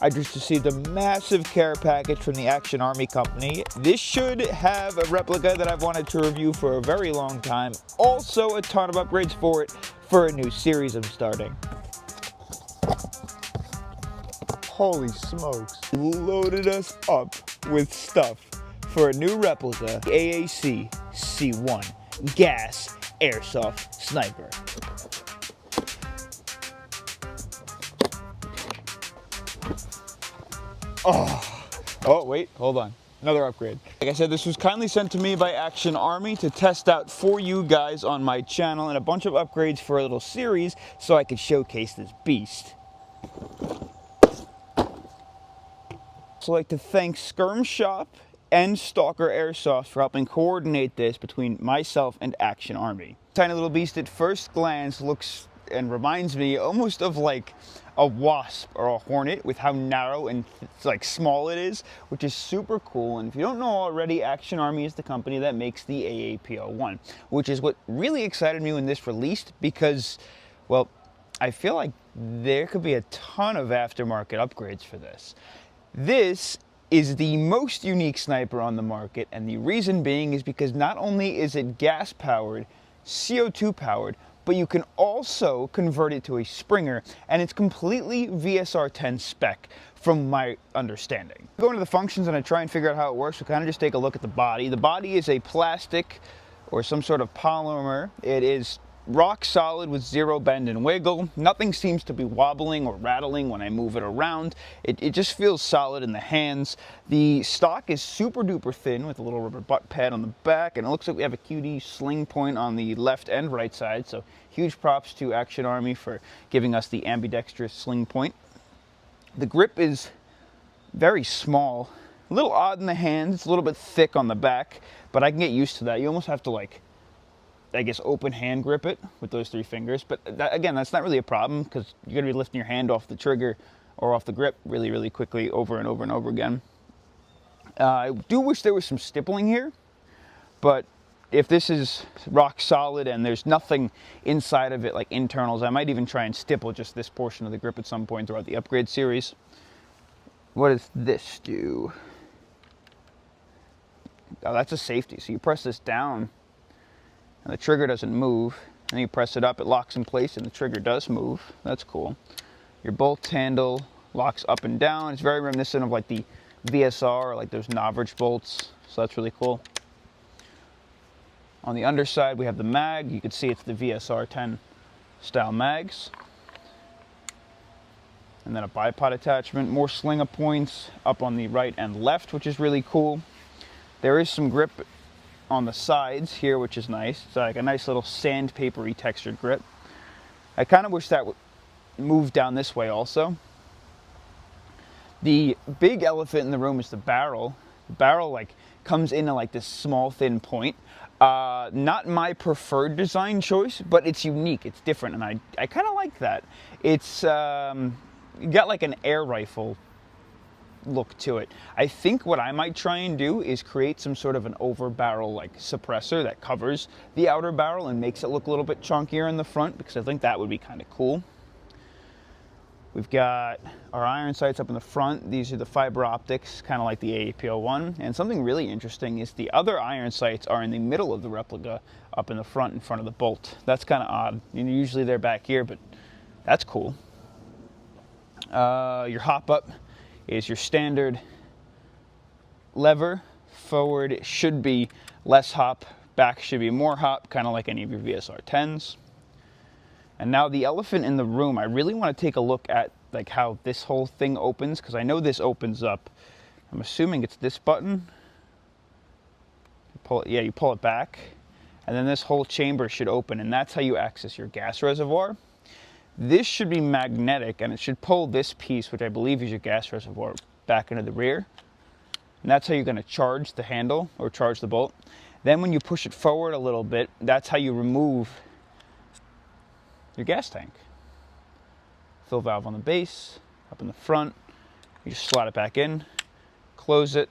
I just received a massive care package from the Action Army company. This should have a replica that I've wanted to review for a very long time. Also a ton of upgrades for it for a new series I'm starting. Holy smokes. Loaded us up with stuff for a new replica, AAC-C1 gas airsoft sniper. Oh, wait, hold on. Another upgrade. Like I said, this was kindly sent to me by Action Army to test out for you guys on my channel, and a bunch of upgrades for a little series so I could showcase this beast. I'd like to thank Skirm Shop and Stalker Airsoft for helping coordinate this between myself and Action Army. Tiny little beast at first glance looks and reminds me almost of like a wasp or a hornet with how narrow and like small it is, which is super cool. And if you don't know already, Action Army is the company that makes the AAP-C1, which is what really excited me when this released because, well, I feel like there could be a ton of aftermarket upgrades for this. This is the most unique sniper on the market, and the reason being is because not only is it gas powered, CO2 powered, but you can also convert it to a Springer, and it's completely VSR-10 spec from my understanding. Go into the functions and I try and figure out how it works. We kind of just take a look at the body. The body is a plastic or some sort of polymer. It is rock solid with zero bend and wiggle. Nothing seems to be wobbling or rattling when I move it around. It just feels solid in the hands. The stock is super duper thin with a little rubber butt pad on the back, and it looks like we have a QD sling point on the left and right side, so huge props to Action Army for giving us the ambidextrous sling point. The grip is very small, a little odd in the hands, it's a little bit thick on the back, but I can get used to that. You almost have to, like, I guess, open hand grip it with those 3 fingers. But that, again, that's not really a problem because you're going to be lifting your hand off the trigger or off the grip really, really quickly over and over and over again. I do wish there was some stippling here, but if this is rock solid and there's nothing inside of it like internals, I might even try and stipple just this portion of the grip at some point throughout the upgrade series. What does this do? Oh, that's a safety. So you press this down and the trigger doesn't move, and you press it up, it locks in place, and the trigger does move. That's cool. Your bolt handle locks up and down. It's very reminiscent of like the VSR or like those Novrich bolts, so that's really cool. On the underside, we have the mag. You can see it's the VSR-10 style mags. And then a bipod attachment, more slinger points up on the right and left, which is really cool. There is some grip on the sides here, which is nice. It's like a nice little sandpapery textured grip. I kind of wish that would move down this way also. The big elephant in the room is the barrel. The barrel like comes into like this small thin point. Not my preferred design choice, but it's unique, it's different, and I kind of like that. It's got like an air rifle look to it. I think what I might try and do is create some sort of an over barrel like suppressor that covers the outer barrel and makes it look a little bit chunkier in the front, because I think that would be kind of cool. We've got our iron sights up in the front. These are the fiber optics, kind of like the AAP-C1. And something really interesting is the other iron sights are in the middle of the replica, up in the front, in front of the bolt. That's kind of odd. Usually they're back here, but that's cool. Your hop up is your standard lever. Forward should be less hop, back should be more hop, kind of like any of your VSR-10s. And now the elephant in the room, I really want to take a look at like how this whole thing opens, because I know this opens up. I'm assuming it's this button. You pull it, yeah, you pull it back, and then this whole chamber should open, and that's how you access your gas reservoir. This should be magnetic, and it should pull this piece, which I believe is your gas reservoir, back into the rear. And that's how you're going to charge the handle or charge the bolt. Then when you push it forward a little bit, that's how you remove your gas tank. Fill valve on the base, up in the front. You just slot it back in, close it.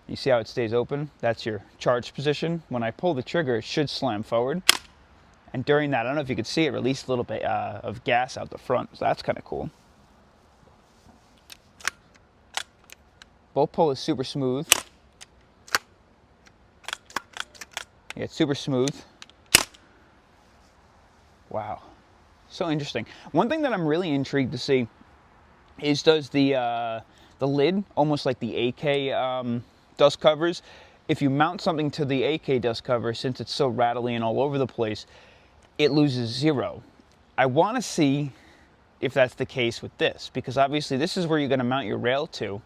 You see how it stays open? That's your charge position. When I pull the trigger, it should slam forward. And during that, I don't know if you could see it, released a little bit of gas out the front. So that's kind of cool. Bolt pull is super smooth. Yeah, it's super smooth. Wow, so interesting. One thing that I'm really intrigued to see is does the lid, almost like the AK dust covers, if you mount something to the AK dust cover, since it's so rattly and all over the place, it loses 0. I want to see if that's the case with this, because obviously this is where you're going to mount your rail to,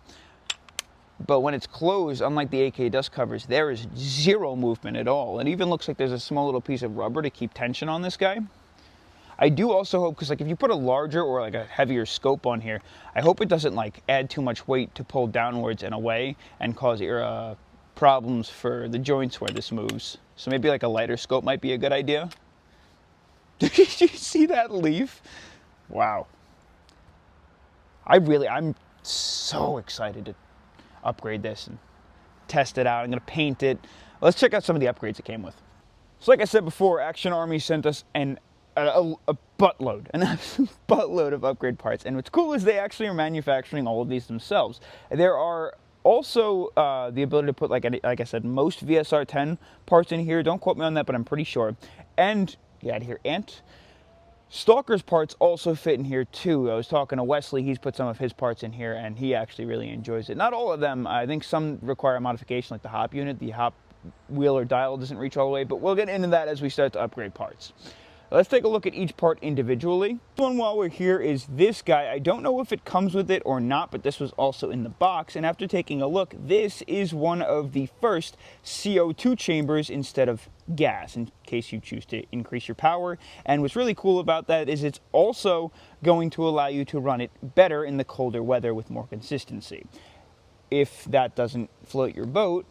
but when it's closed, unlike the AK dust covers, there is 0 movement at all. It even looks like there's a small little piece of rubber to keep tension on this guy. I do also hope, because like if you put a larger or like a heavier scope on here, I hope it doesn't like add too much weight to pull downwards and away and cause problems for the joints where this moves. So maybe like a lighter scope might be a good idea. Did you see that leaf? Wow. I'm so excited to upgrade this and test it out. I'm gonna paint it. Let's check out some of the upgrades it came with. So like I said before, Action Army sent us a buttload, an absolute buttload of upgrade parts. And what's cool is they actually are manufacturing all of these themselves. There are also the ability to put, like I said, most VSR 10 parts in here. Don't quote me on that, but I'm pretty sure. And get out of here, ant. Stalker's parts also fit in here too. I was talking to Wesley, he's put some of his parts in here and he actually really enjoys it. Not all of them, I think some require modification, like the hop unit. The hop wheel or dial doesn't reach all the way, but we'll get into that as we start to upgrade parts. Let's take a look at each part individually. This one while we're here is this guy. I don't know if it comes with it or not, but this was also in the box. And after taking a look, this is one of the first CO2 chambers instead of gas, in case you choose to increase your power. And what's really cool about that is it's also going to allow you to run it better in the colder weather with more consistency. If that doesn't float your boat,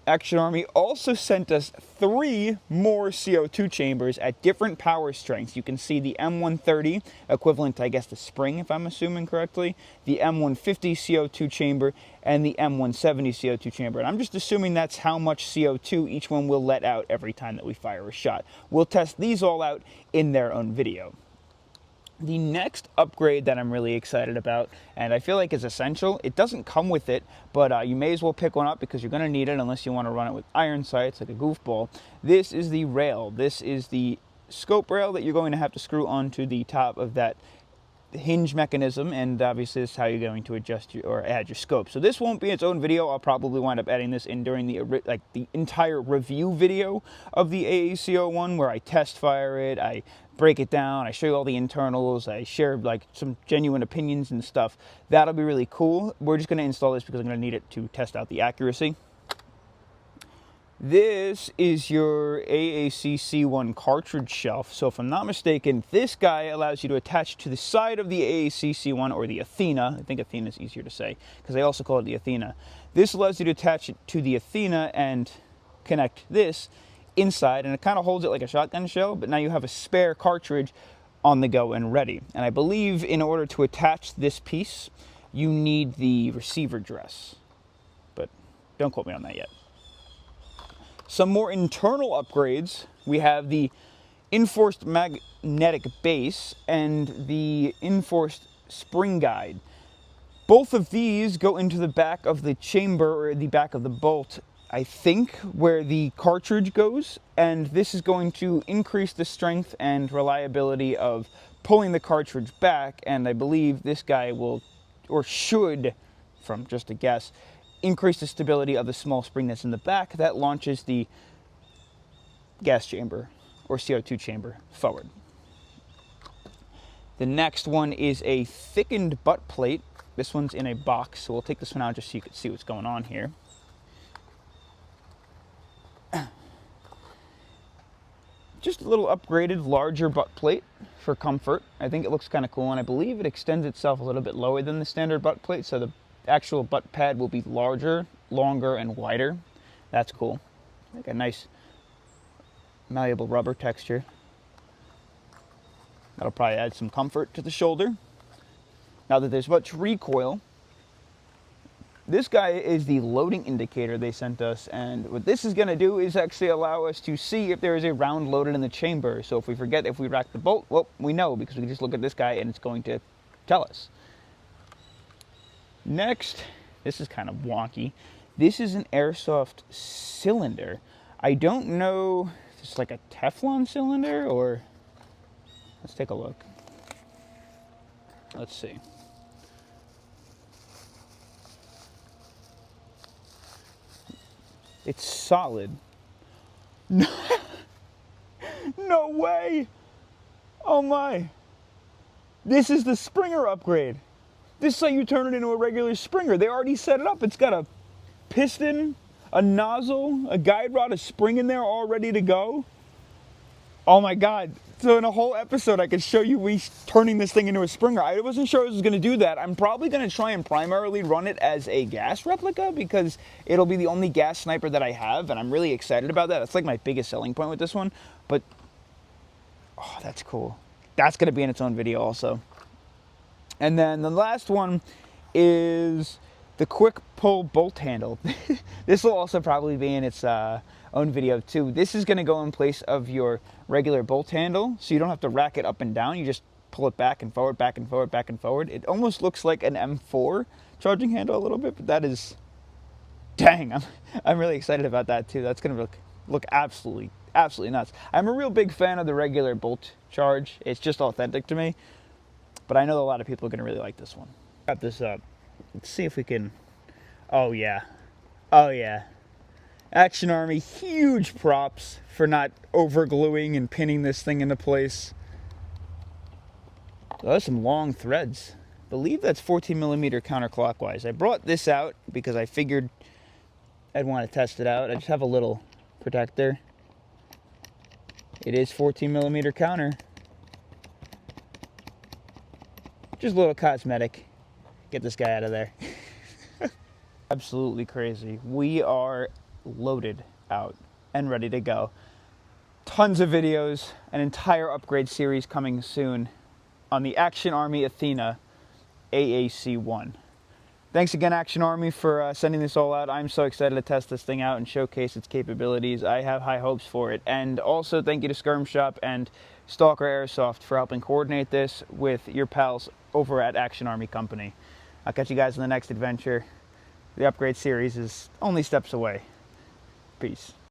Action Army also sent us 3 more CO2 chambers at different power strengths. You can see the M130, equivalent to, I guess, the spring, if I'm assuming correctly, the M150 CO2 chamber, and the M170 CO2 chamber. And I'm just assuming that's how much CO2 each one will let out every time that we fire a shot. We'll test these all out in their own video. The next upgrade that I'm really excited about, and I feel like is essential, it doesn't come with it, but you may as well pick one up because you're going to need it unless you want to run it with iron sights like a goofball. This is the rail. This is the scope rail that you're going to have to screw onto the top of that hinge mechanism, and obviously this is how you're going to adjust or add your scope. So this won't be its own video. I'll probably wind up adding this in during the entire review video of the AAC-C1, where I test fire it, I break it down, I show you all the internals, I share like some genuine opinions and stuff. That'll be really cool. We're just going to install this because I'm going to need it to test out the accuracy. This is your AAC-C1 cartridge shelf. So if I'm not mistaken, this guy allows you to attach to the side of the AAC-C1, or the Athena. I think Athena is easier to say because they also call it the Athena. This allows you to attach it to the Athena and connect this inside, and it kind of holds it like a shotgun shell, but now you have a spare cartridge on the go and ready. And I believe in order to attach this piece, you need the receiver dress, but don't quote me on that yet. Some more internal upgrades. We have the enforced magnetic base and the enforced spring guide. Both of these go into the back of the chamber, or the back of the bolt, I think, where the cartridge goes, and this is going to increase the strength and reliability of pulling the cartridge back, and I believe this guy will, or should, from just a guess, increase the stability of the small spring that's in the back that launches the gas chamber or CO2 chamber forward. The next one is a thickened butt plate. This one's in a box, so we'll take this one out just so you can see what's going on here. Just a little upgraded, larger butt plate for comfort. I think it looks kind of cool, and I believe it extends itself a little bit lower than the standard butt plate, so the actual butt pad will be larger, longer, and wider. That's cool. Like a nice malleable rubber texture. That'll probably add some comfort to the shoulder. Now that there's much recoil, this guy is the loading indicator they sent us, and what this is going to do is actually allow us to see if there is a round loaded in the chamber. So if we forget, if we rack the bolt, well, we know because we can just look at this guy and it's going to tell us. Next, This is kind of wonky. This is an Airsoft cylinder. I don't know if it's like a Teflon cylinder or... Let's take a look. Let's see. It's solid. No, no way! Oh my! This is the Springer upgrade. This is how you turn it into a regular Springer. They already set it up. It's got a piston, a nozzle, a guide rod, a spring in there all ready to go. Oh my God. So in a whole episode, I could show you me turning this thing into a Springer. I wasn't sure I was going to do that. I'm probably going to try and primarily run it as a gas replica because it'll be the only gas sniper that I have, and I'm really excited about that. That's like my biggest selling point with this one. But, oh, that's cool. That's going to be in its own video also. And then the last one is the quick pull bolt handle. This will also probably be in its own video too. This is going to go in place of your regular bolt handle, so you don't have to rack it up and down. You just pull it back and forward, back and forward, back and forward. It almost looks like an M4 charging handle a little bit, but that is, dang, I'm really excited about that too. That's going to look absolutely nuts. I'm a real big fan of the regular bolt charge. It's just authentic to me, but I know a lot of people are going to really like this one. Got this up. Let's see if we can. Oh yeah. Oh yeah. Action Army, huge props for not over gluing and pinning this thing into place. Oh, there's some long threads. I believe that's 14mm counterclockwise. I brought this out because I figured I'd want to test it out. I just have a little protector. It is 14mm counter. Just a little cosmetic. Get this guy out of there. Absolutely crazy. We are loaded out and ready to go. Tons of videos, an entire upgrade series coming soon on the Action Army Athena AAC-C1. Thanks again, Action Army, for sending this all out. I'm so excited to test this thing out and showcase its capabilities. I have high hopes for it. And also thank you to Skirm Shop and Stalker Airsoft for helping coordinate this with your pals over at Action Army Company. I'll catch you guys in the next adventure. The upgrade series is only steps away. Peace.